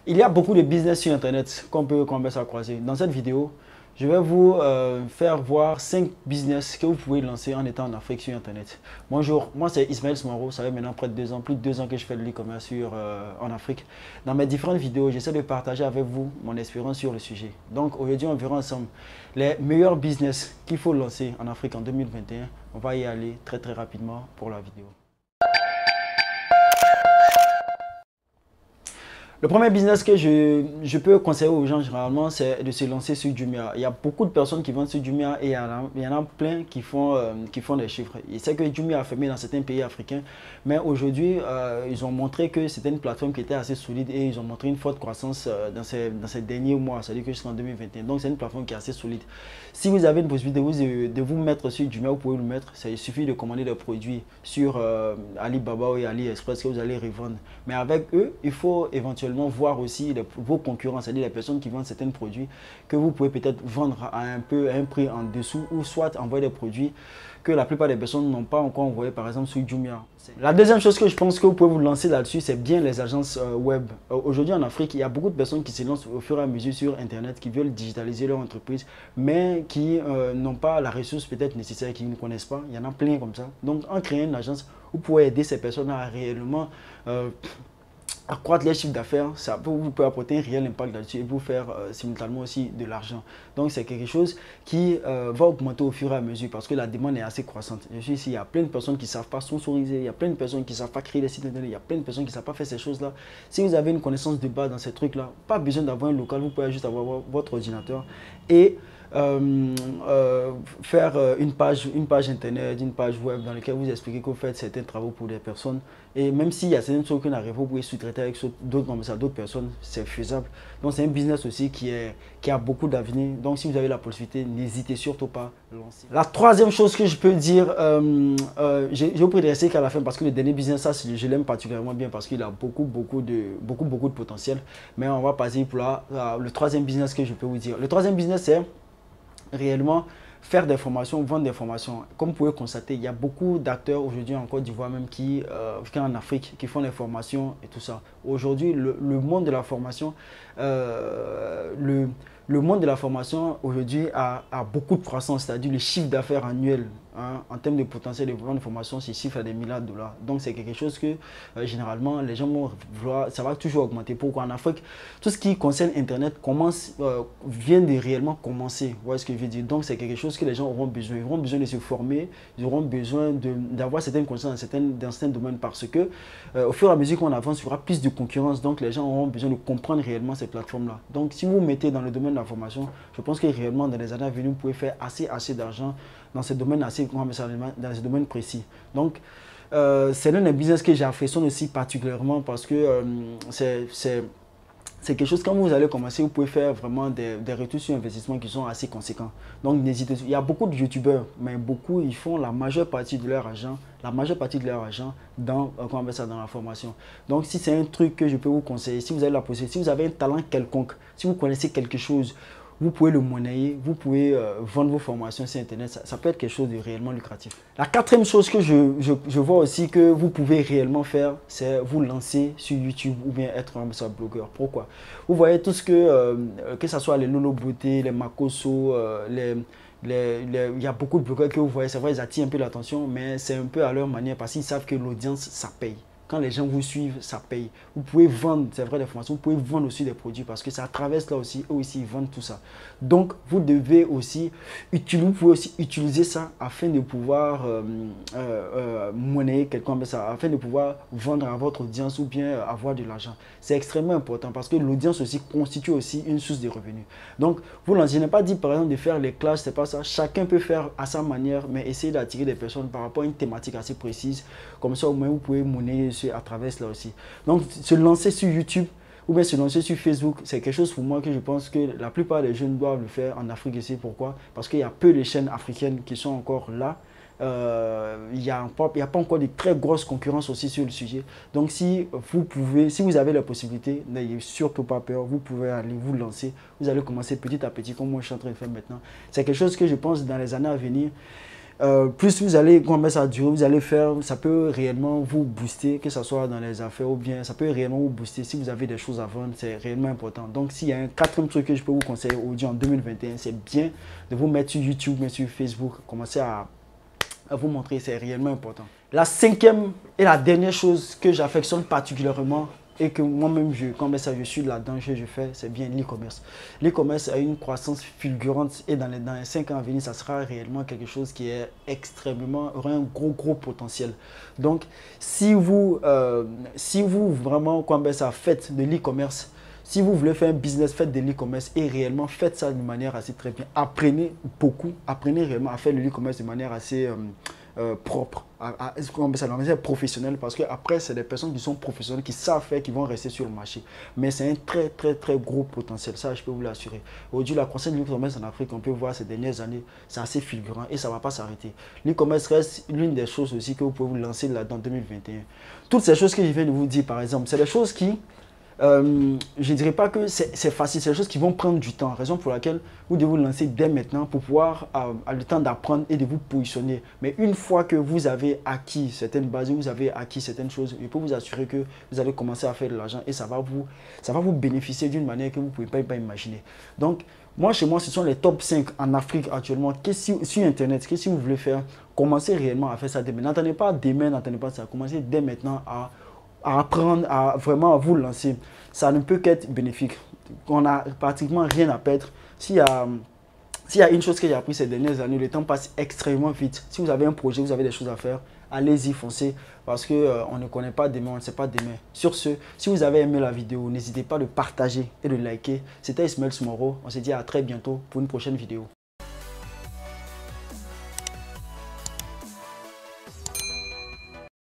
Il y a beaucoup de business sur Internet qu'on peut commencer à croiser. Dans cette vidéo, je vais vous faire voir 5 business que vous pouvez lancer en étant en Afrique sur Internet. Bonjour, moi c'est Ismaël Smaro, ça fait maintenant près de 2 ans, plus de 2 ans que je fais de l'e-commerce en Afrique. Dans mes différentes vidéos, j'essaie de partager avec vous mon expérience sur le sujet. Donc aujourd'hui, on verra ensemble les meilleurs business qu'il faut lancer en Afrique en 2021. On va y aller très rapidement pour la vidéo. Le premier business que je peux conseiller aux gens généralement, c'est de se lancer sur Jumia. Il y a beaucoup de personnes qui vendent sur Jumia et il y en a plein qui font des chiffres. Et c'est que Jumia a fermé dans certains pays africains, mais aujourd'hui, ils ont montré que c'était une plateforme qui était assez solide et ils ont montré une forte croissance dans ces derniers mois, c'est-à-dire que jusqu'en 2021. Donc c'est une plateforme qui est assez solide. Si vous avez une possibilité de vous mettre sur Jumia, vous pouvez le mettre. Il suffit de commander des produits sur Alibaba et AliExpress que vous allez revendre. Mais avec eux, il faut éventuellement voir aussi vos concurrents, c'est-à-dire les personnes qui vendent certains produits que vous pouvez peut-être vendre à un prix en dessous ou soit envoyer des produits que la plupart des personnes n'ont pas encore envoyé, par exemple sur Jumia. La deuxième chose que je pense que vous pouvez vous lancer là-dessus, c'est bien les agences web. Aujourd'hui en Afrique, il y a beaucoup de personnes qui se lancent au fur et à mesure sur Internet, qui veulent digitaliser leur entreprise, mais qui n'ont pas la ressource peut-être nécessaire, qui ne connaissent pas. Il y en a plein comme ça. Donc en créant une agence, vous pouvez aider ces personnes à réellement accroître les chiffres d'affaires, vous pouvez apporter un réel impact là-dessus et vous faire simultanément aussi de l'argent. Donc c'est quelque chose qui va augmenter au fur et à mesure parce que la demande est assez croissante. Je suis ici, il y a plein de personnes qui ne savent pas sponsoriser, il y a plein de personnes qui ne savent pas créer des sites internet, il y a plein de personnes qui ne savent pas faire ces choses-là. Si vous avez une connaissance de base dans ces trucs-là, pas besoin d'avoir un local, vous pouvez juste avoir votre ordinateur et faire une page internet, une page web dans laquelle vous expliquez que vous faites certains travaux pour des personnes. Et même s'il y a certaines choses qui n'arrivent pas, vous pouvez sous-traiter avec d'autres personnes, c'est faisable. Donc c'est un business aussi qui a beaucoup d'avenir. Donc si vous avez la possibilité, n'hésitez surtout pas à lancer. La troisième chose que je peux dire, je vous prie de rester qu'à la fin parce que le dernier business, ça, je l'aime particulièrement bien parce qu'il a beaucoup de potentiel. Mais on va passer pour le troisième business que je peux vous dire. Le troisième business, c'est réellement faire des formations, vendre des formations. Comme vous pouvez constater, il y a beaucoup d'acteurs aujourd'hui en Côte d'Ivoire même qui en Afrique, qui font des formations et tout ça. Aujourd'hui, le monde de la formation, le monde de la formation aujourd'hui a beaucoup de croissance, c'est-à-dire le chiffre d'affaires annuel en termes de potentiel de vente de formation, c'est chiffre à des milliards de dollars. Donc c'est quelque chose que généralement les gens vont vouloir, ça va toujours augmenter. Pourquoi en Afrique, tout ce qui concerne Internet vient de réellement commencer. Vous voyez ce que je veux dire? Donc c'est quelque chose que les gens auront besoin. Ils auront besoin de se former, ils auront besoin d'avoir certaines connaissances dans certains domaines parce que au fur et à mesure qu'on avance, il y aura plus de concurrence. Donc les gens auront besoin de comprendre réellement ces plateformes-là. Donc si vous vous mettez dans le domaine de la formation, je pense que réellement dans les années à venir, vous pouvez faire assez d'argent dans ce domaine dans ce domaine précis. Donc c'est l'un des business que j'affectionne aussi particulièrement parce que c'est quelque chose, quand vous allez commencer, vous pouvez faire vraiment des retours sur investissement qui sont assez conséquents. Donc n'hésitez pas. Il y a beaucoup de youtubeurs, mais beaucoup, ils font la majeure partie de leur argent, dans la formation. Donc si c'est un truc que je peux vous conseiller, si vous avez la possibilité, si vous avez un talent quelconque, si vous connaissez quelque chose, vous pouvez le monnayer, vous pouvez vendre vos formations sur Internet, ça peut être quelque chose de réellement lucratif. La quatrième chose que je vois aussi que vous pouvez réellement faire, c'est vous lancer sur YouTube ou bien être un blogueur. Pourquoi? Vous voyez tout ce que ce soit les Lolo Beauté, les Makoso, il y a beaucoup de blogueurs que vous voyez, c'est vrai, ils attirent un peu l'attention, mais c'est un peu à leur manière parce qu'ils savent que l'audience, ça paye. Quand les gens vous suivent, ça paye. Vous pouvez vendre, c'est vrai, des formations, vous pouvez vendre aussi des produits parce que ça traverse là aussi, eux aussi, ils vendent tout ça. Donc, vous pouvez aussi utiliser ça afin de pouvoir monnayer quelqu'un, afin de pouvoir vendre à votre audience ou bien avoir de l'argent. C'est extrêmement important parce que l'audience aussi constitue aussi une source de revenus. Donc, je n'ai pas dit par exemple de faire les classes, c'est pas ça. Chacun peut faire à sa manière, mais essayer d'attirer des personnes par rapport à une thématique assez précise. Comme ça, au moins, vous pouvez monnayer à travers cela aussi. Donc, se lancer sur YouTube ou bien se lancer sur Facebook, c'est quelque chose pour moi que je pense que la plupart des jeunes doivent le faire en Afrique ici. Pourquoi? Parce qu'il y a peu de chaînes africaines qui sont encore là. Il n'y a pas encore de très grosses concurrences aussi sur le sujet. Donc si vous avez la possibilité, n'ayez surtout pas peur, vous pouvez aller vous lancer. Vous allez commencer petit à petit comme moi je suis en train de faire maintenant. C'est quelque chose que je pense dans les années à venir plus vous allez commencer à durer, vous allez faire, ça peut réellement vous booster, que ce soit dans les affaires ou bien ça peut réellement vous booster si vous avez des choses à vendre, c'est réellement important. Donc s'il y a un quatrième truc que je peux vous conseiller aujourd'hui en 2021, c'est bien de vous mettre sur YouTube, mais sur Facebook, commencer à vous montrer, c'est réellement important. La cinquième et la dernière chose que j'affectionne particulièrement et que moi-même, je suis là-dedans, je fais, c'est bien l'e-commerce. L'e-commerce a une croissance fulgurante et dans les 5 ans à venir, ça sera réellement quelque chose qui est extrêmement, aura un gros potentiel. Donc, si vous vraiment, faites de l'e-commerce, si vous voulez faire un business, faites de l'e-commerce et réellement faites ça de manière assez très bien. Apprenez beaucoup, apprenez réellement à faire de l'e-commerce de manière assez propre, de manière professionnelle, parce que après c'est des personnes qui sont professionnelles, qui savent faire, qui vont rester sur le marché. Mais c'est un très gros potentiel, ça je peux vous l'assurer. Aujourd'hui, la croissance de l'e-commerce en Afrique, on peut voir ces dernières années, c'est assez fulgurant et ça ne va pas s'arrêter. L'e-commerce reste l'une des choses aussi que vous pouvez vous lancer là dans 2021. Toutes ces choses que je viens de vous dire par exemple, c'est des choses qui je ne dirais pas que c'est facile, c'est des choses qui vont prendre du temps, raison pour laquelle vous devez vous lancer dès maintenant pour pouvoir avoir le temps d'apprendre et de vous positionner. Mais une fois que vous avez acquis certaines bases, vous avez acquis certaines choses, je peux vous assurer que vous allez commencer à faire de l'argent et ça va vous bénéficier d'une manière que vous ne pouvez pas imaginer. Donc, chez moi, ce sont les top 5 en Afrique actuellement. Sur Internet, qu'est-ce que vous voulez faire? Commencez réellement à faire ça demain. N'attendez pas demain, n'attendez pas ça. Commencez dès maintenant à apprendre à vraiment vous lancer. Ça ne peut qu'être bénéfique. On n'a pratiquement rien à perdre. S'il y a une chose que j'ai appris ces dernières années, le temps passe extrêmement vite. Si vous avez un projet, vous avez des choses à faire, allez-y, foncez. Parce qu'on ne connaît pas demain, on ne sait pas demain. Sur ce, si vous avez aimé la vidéo, n'hésitez pas de partager et de liker. C'était Ismaël Soumoro. On se dit à très bientôt pour une prochaine vidéo.